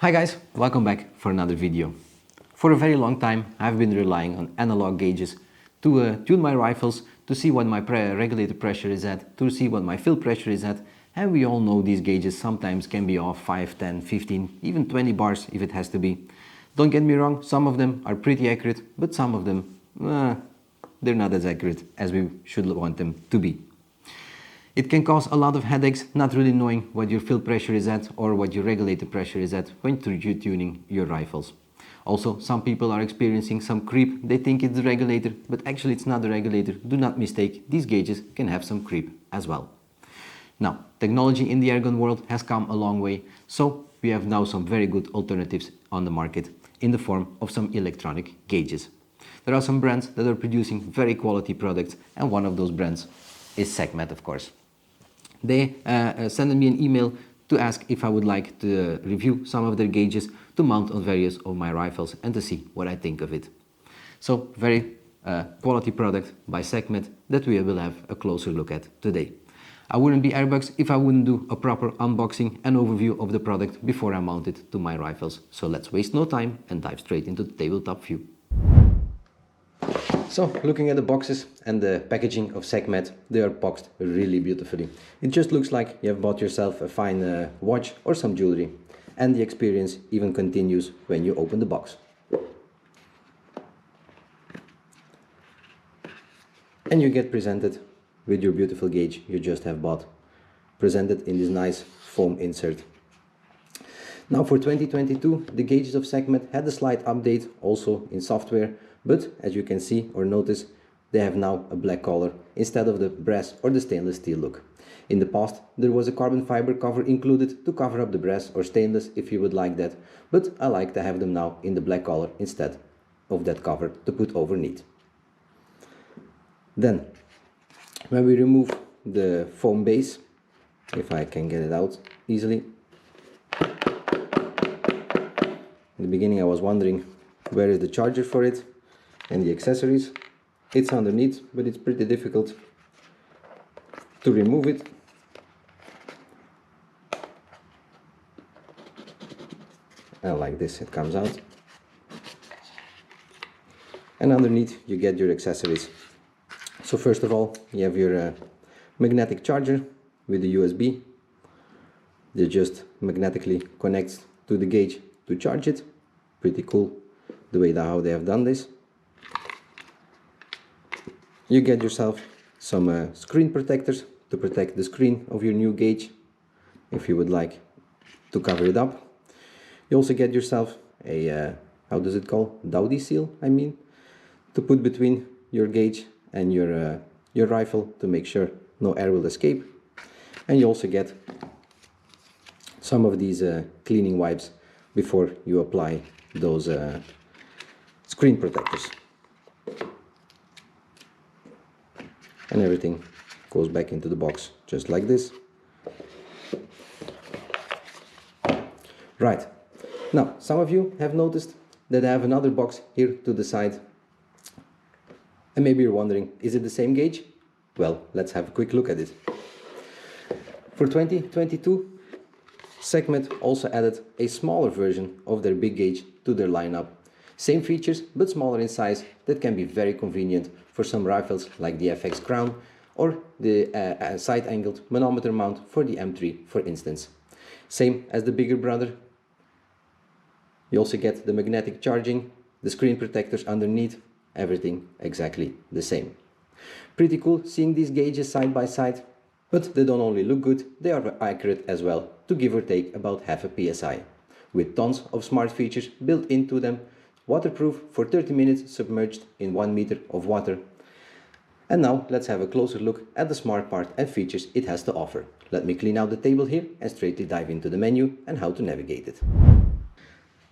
Hi guys, welcome back for another video. For a very long time I've been relying on analog gauges to tune my rifles, to see what my regulator pressure is at, to see what my fill pressure is at, and we all know these gauges sometimes can be off 5, 10, 15, even 20 bars if it has to be. Don't get me wrong, some of them are pretty accurate, but some of them, they're not as accurate as we should want them to be. It can cause a lot of headaches not really knowing what your fill pressure is at or what your regulator pressure is at when you're tuning your rifles. Also, some people are experiencing some creep. They think it's the regulator, but actually it's not the regulator. Do not mistake, these gauges can have some creep as well. Now, technology in the airgun world has come a long way, so we have now some very good alternatives on the market in the form of some electronic gauges. There are some brands that are producing very quality products, and one of those brands is Sekhmet, of course. They sent me an email to ask if I would like to review some of their gauges to mount on various of my rifles and to see what I think of it. So, very quality product by Sekhmet that we will have a closer look at today. I wouldn't be Airbuks if I wouldn't do a proper unboxing and overview of the product before I mount it to my rifles. So let's waste no time and dive straight into the tabletop view. So, looking at the boxes and the packaging of Sekhmet, they are boxed really beautifully. It just looks like you have bought yourself a fine watch or some jewelry. And the experience even continues when you open the box. And you get presented with your beautiful gauge you just have bought, presented in this nice foam insert. Now for 2022, the gauges of Sekhmet had a slight update also in software, but as you can see or notice, they have now a black color instead of the brass or the stainless steel look. In the past, there was a carbon fiber cover included to cover up the brass or stainless if you would like that, but I like to have them now in the black color instead of that cover to put overneath. Then, when we remove the foam base, if I can get it out easily. In the beginning I was wondering where is the charger for it and the accessories. It's underneath, but it's pretty difficult to remove it. And like this it comes out. And underneath you get your accessories. So first of all you have your magnetic charger with the USB. It just magnetically connects to the gauge to charge it. Pretty cool the way how they have done this. You get yourself some screen protectors to protect the screen of your new gauge if you would like to cover it up. You also get yourself a, how does it call? Dowdy seal, I mean, to put between your gauge and your rifle to make sure no air will escape. And you also get some of these cleaning wipes before you apply those screen protectors. And everything goes back into the box just like this. Right, now some of you have noticed that I have another box here to the side, and maybe you're wondering, is it the same gauge? Well, let's have a quick look at it. For 2022, Sekhmet also added a smaller version of their big gauge to their lineup. Same features, but smaller in size, that can be very convenient for some rifles like the FX Crown or the side-angled manometer mount for the M3, for instance. Same as the bigger brother. You also get the magnetic charging, the screen protectors underneath, everything exactly the same. Pretty cool seeing these gauges side by side, but they don't only look good, they are accurate as well, to give or take about half a PSI, with tons of smart features built into them. Waterproof for 30 minutes submerged in 1 meter of water. And now let's have a closer look at the smart part and features it has to offer. Let me clean out the table here and straightly dive into the menu and how to navigate it.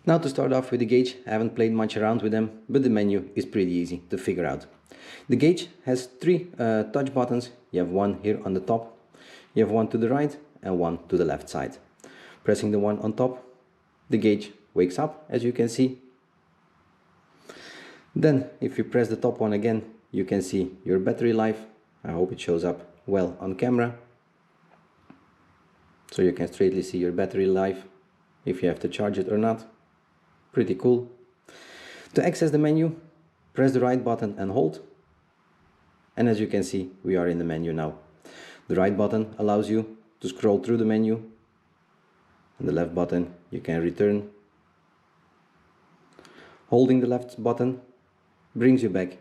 Now to start off with the gauge, I haven't played much around with them, but the menu is pretty easy to figure out. The gauge has 3 touch buttons. You have one here on the top, you have one to the right and one to the left side. Pressing the one on top, the gauge wakes up, as you can see. Then if you press the top one again, you can see your battery life. I hope it shows up well on camera. So you can straightly see your battery life if you have to charge it or not. Pretty cool. To access the menu, press the right button and hold. And as you can see, we are in the menu now. The right button allows you to scroll through the menu, and the left button you can return. Holding the left button brings you back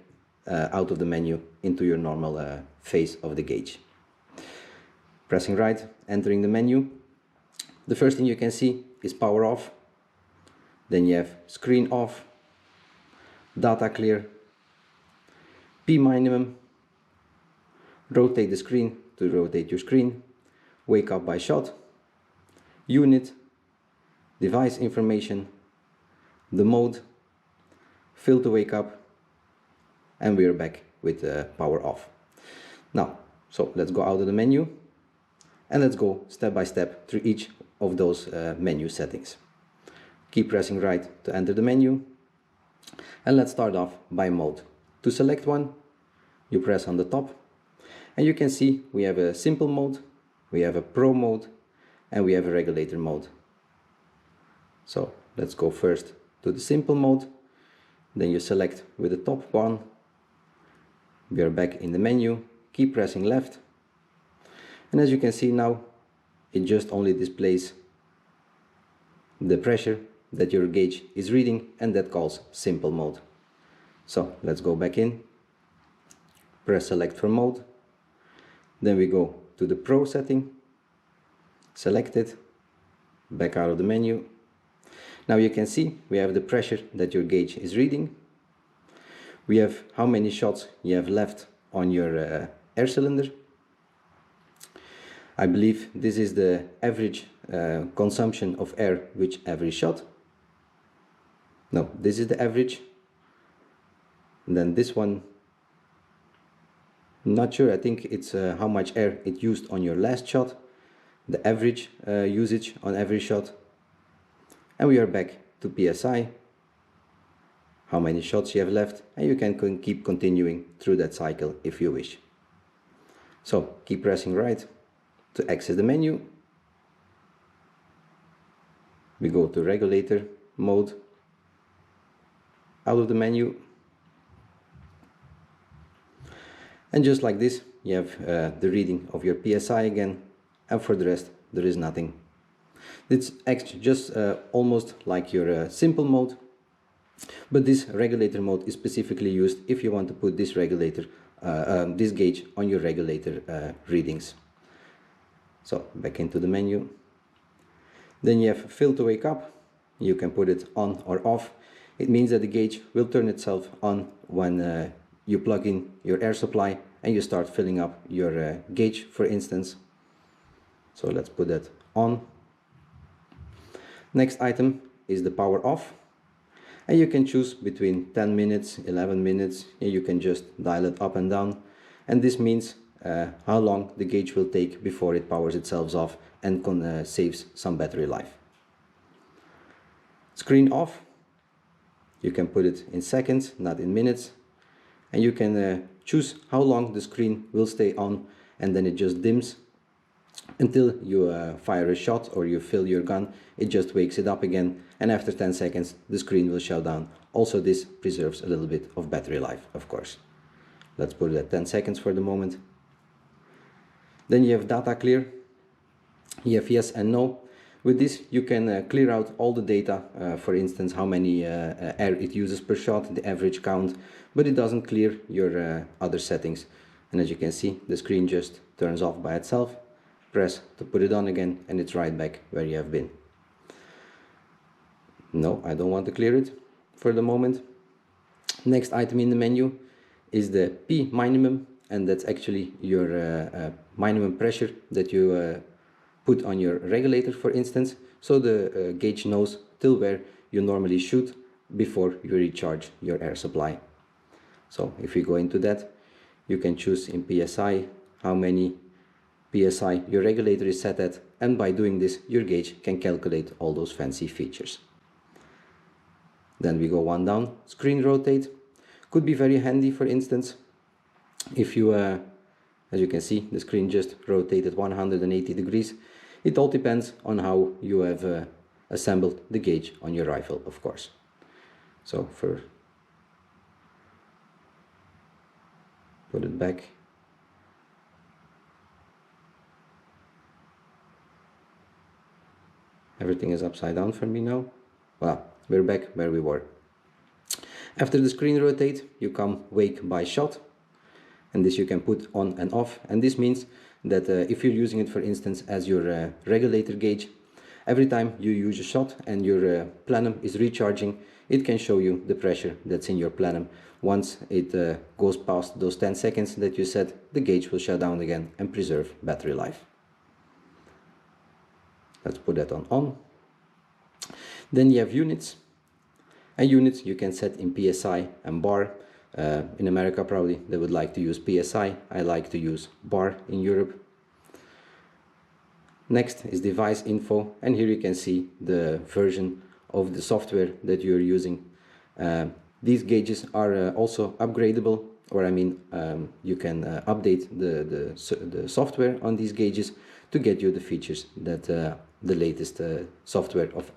out of the menu into your normal phase of the gauge. Pressing right, entering the menu. The first thing you can see is power off. Then you have screen off, data clear, P minimum, rotate the screen to rotate your screen, wake up by shot, unit, device information, the mode, fill to wake up, and we are back with power off. Now, so let's go out of the menu and let's go step by step through each of those menu settings. Keep pressing right to enter the menu, and let's start off by mode. To select one, you press on the top, and you can see we have a simple mode, we have a pro mode, and we have a regulator mode. So let's go first to the simple mode, then you select with the top one. We are back in the menu, keep pressing left, and as you can see now, it just only displays the pressure that your gauge is reading, and that calls simple mode. So let's go back in, press select from mode, then we go to the pro setting, select it, back out of the menu. Now you can see we have the pressure that your gauge is reading, we have how many shots you have left on your air cylinder. I believe this is the average consumption of air with every shot. No, this is the average. And then this one, not sure, I think it's how much air it used on your last shot, the average usage on every shot. And we are back to PSI, how many shots you have left, and you can keep continuing through that cycle if you wish. So keep pressing right to access the menu. We go to regulator mode, out of the menu, and just like this you have the reading of your PSI again, and for the rest there is nothing. It's just almost like your simple mode, but this regulator mode is specifically used if you want to put this regulator, this gauge on your regulator readings. So back into the menu, then you have fill to wake up. You can put it on or off. It means that the gauge will turn itself on when you plug in your air supply and you start filling up your gauge, for instance. So let's put that on. Next item is the power off, and you can choose between 10 minutes, 11 minutes, and you can just dial it up and down, and this means how long the gauge will take before it powers itself off and saves some battery life. Screen off, you can put it in seconds, not in minutes, and you can choose how long the screen will stay on, and then it just dims until you fire a shot or you fill your gun. It just wakes it up again, and after 10 seconds the screen will shut down. Also, this preserves a little bit of battery life, of course. Let's put it at 10 seconds for the moment. Then you have data clear, you have yes and no. With this you can clear out all the data, for instance how many air it uses per shot, the average count, but it doesn't clear your other settings. And as you can see, the screen just turns off by itself. Press to put it on again and it's right back where you have been. No, I don't want to clear it for the moment. Next item in the menu is the P minimum, and that's actually your minimum pressure that you put on your regulator, for instance, so the gauge knows till where you normally shoot before you recharge your air supply. So if you go into that, you can choose in PSI how many PSI your regulator is set at, and by doing this your gauge can calculate all those fancy features. Then we go one down, screen rotate. Could be very handy, for instance, if you, as you can see, the screen just rotated 180 degrees. It all depends on how you have assembled the gauge on your rifle, of course. So put it back. Everything is upside down for me now. Well, we're back where we were. After the screen rotate, you come wake by shot, and this you can put on and off, and this means that if you're using it, for instance, as your regulator gauge, every time you use a shot and your plenum is recharging, it can show you the pressure that's in your plenum. Once it goes past those 10 seconds that you set, the gauge will shut down again and preserve battery life. Let's put that on. Then you have units. And units you can set in PSI and bar. In America probably they would like to use PSI. I like to use bar in Europe. Next is device info, and here you can see the version of the software that you're using. These gauges are also upgradable, or I mean you can update the software on these gauges to get you the features that the latest software of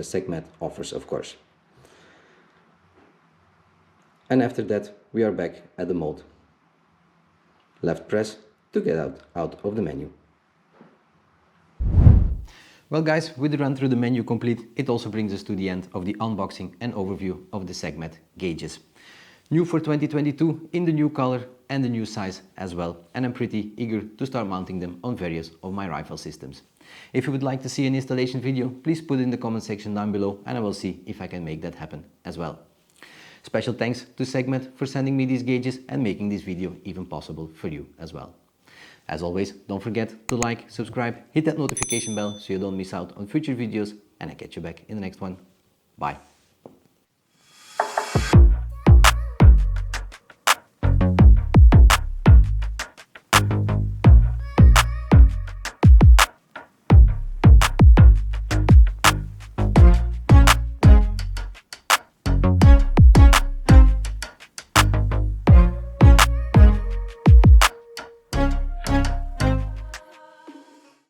Sekhmet offers, of course. And after that we are back at the mode. Left press to get out of the menu. Well guys, with the run through the menu complete, it also brings us to the end of the unboxing and overview of the Sekhmet gauges. New for 2022 in the new color and the new size as well, and I'm pretty eager to start mounting them on various of my rifle systems. If you would like to see an installation video, please put it in the comment section down below and I will see if I can make that happen as well. Special thanks to Sekhmet for sending me these gauges and making this video even possible for you as well. As always, don't forget to like, subscribe, hit that notification bell so you don't miss out on future videos, and I catch you back in the next one. Bye.